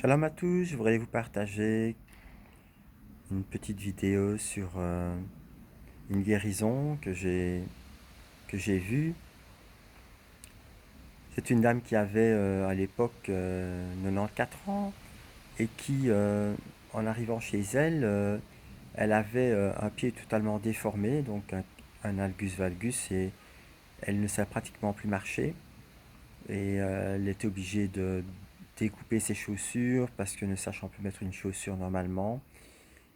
Shalom à tous, je voudrais vous partager une petite vidéo sur une guérison que j'ai vue. C'est une dame qui avait à l'époque 94 ans et qui, en arrivant chez elle, elle avait un pied totalement déformé, donc un algus valgus, et elle ne savait pratiquement plus marcher. Et elle était obligée de découper ses chaussures parce que ne sachant plus mettre une chaussure normalement.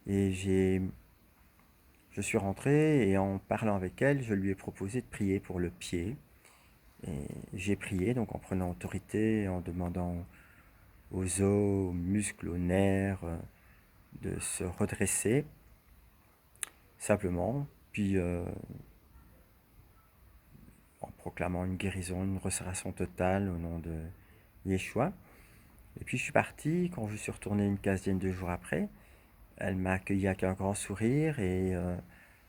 Et je suis rentré et en parlant avec elle, je lui ai proposé de prier pour le pied. Et j'ai prié, donc en prenant autorité, en demandant aux os, aux muscles, aux nerfs de se redresser, simplement. Puis en proclamant une guérison, une restauration totale au nom de Yeshua. Et puis je suis parti, quand je suis retourné une quinzaine de jours après, elle m'a accueilli avec un grand sourire et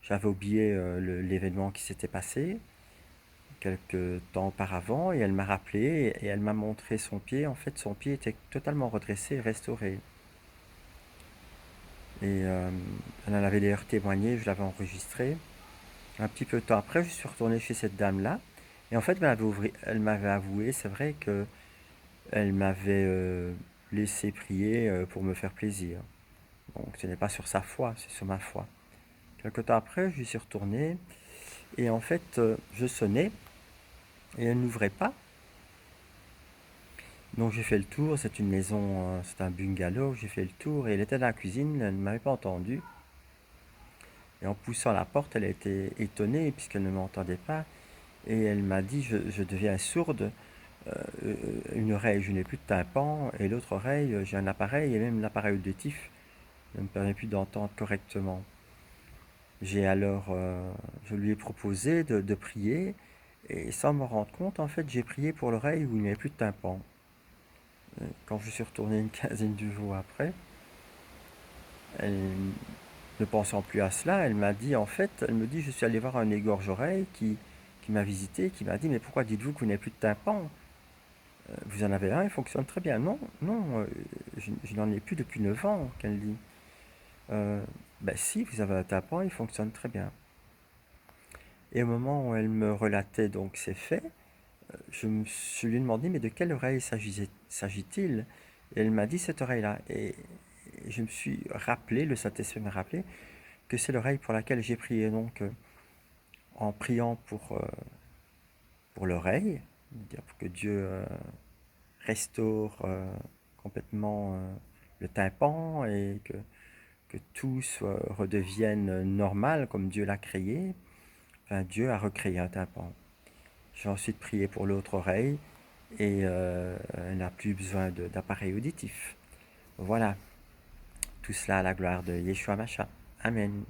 j'avais oublié l'événement qui s'était passé quelques temps auparavant et elle m'a rappelé et elle m'a montré son pied. En fait, son pied était totalement redressé et restauré. Et elle en avait d'ailleurs témoigné, je l'avais enregistré. Un petit peu de temps après, je suis retourné chez cette dame-là. Et en fait, elle m'avait avoué, c'est vrai que elle m'avait laissé prier pour me faire plaisir. Donc ce n'est pas sur sa foi, c'est sur ma foi. Quelque temps après, je suis retourné et en fait, je sonnais et elle n'ouvrait pas. Donc j'ai fait le tour, c'est une maison, c'est un bungalow, j'ai fait le tour et elle était dans la cuisine, elle ne m'avait pas entendu. Et en poussant la porte, elle a été étonnée puisqu'elle ne m'entendait pas et elle m'a dit je deviens sourde, euh, une oreille je n'ai plus de tympan et l'autre oreille j'ai un appareil et même l'appareil auditif ne me permet plus d'entendre correctement. J'ai alors, je lui ai proposé de prier et sans me rendre compte en fait j'ai prié pour l'oreille où il n'y avait plus de tympan. Quand je suis retourné une quinzaine de jours après, elle, ne pensant plus à cela, elle m'a dit, en fait, elle me dit, je suis allé voir un égorge-oreille qui m'a visité, qui m'a dit, mais pourquoi dites-vous que vous n'avez plus de tympan? Vous en avez un, il fonctionne très bien. Non, non, je n'en ai plus depuis 9 ans, qu'elle dit. Euh, ben si, vous avez un tympan, il fonctionne très bien. Et au moment où elle me relatait donc ces faits, je lui ai demandé, mais de quelle oreille s'agit-il? Et elle m'a dit cette oreille-là. Et je me suis rappelé, le Saint-Esprit m'a rappelé, que c'est l'oreille pour laquelle j'ai prié. Donc, en priant pour l'oreille, pour que Dieu restaure complètement le tympan et que tout redevienne normal comme Dieu l'a créé. Enfin, Dieu a recréé un tympan. J'ai ensuite prié pour l'autre oreille et elle n'a plus besoin d'appareil auditif. Voilà, tout cela à la gloire de Yeshua Mashiach. Amen.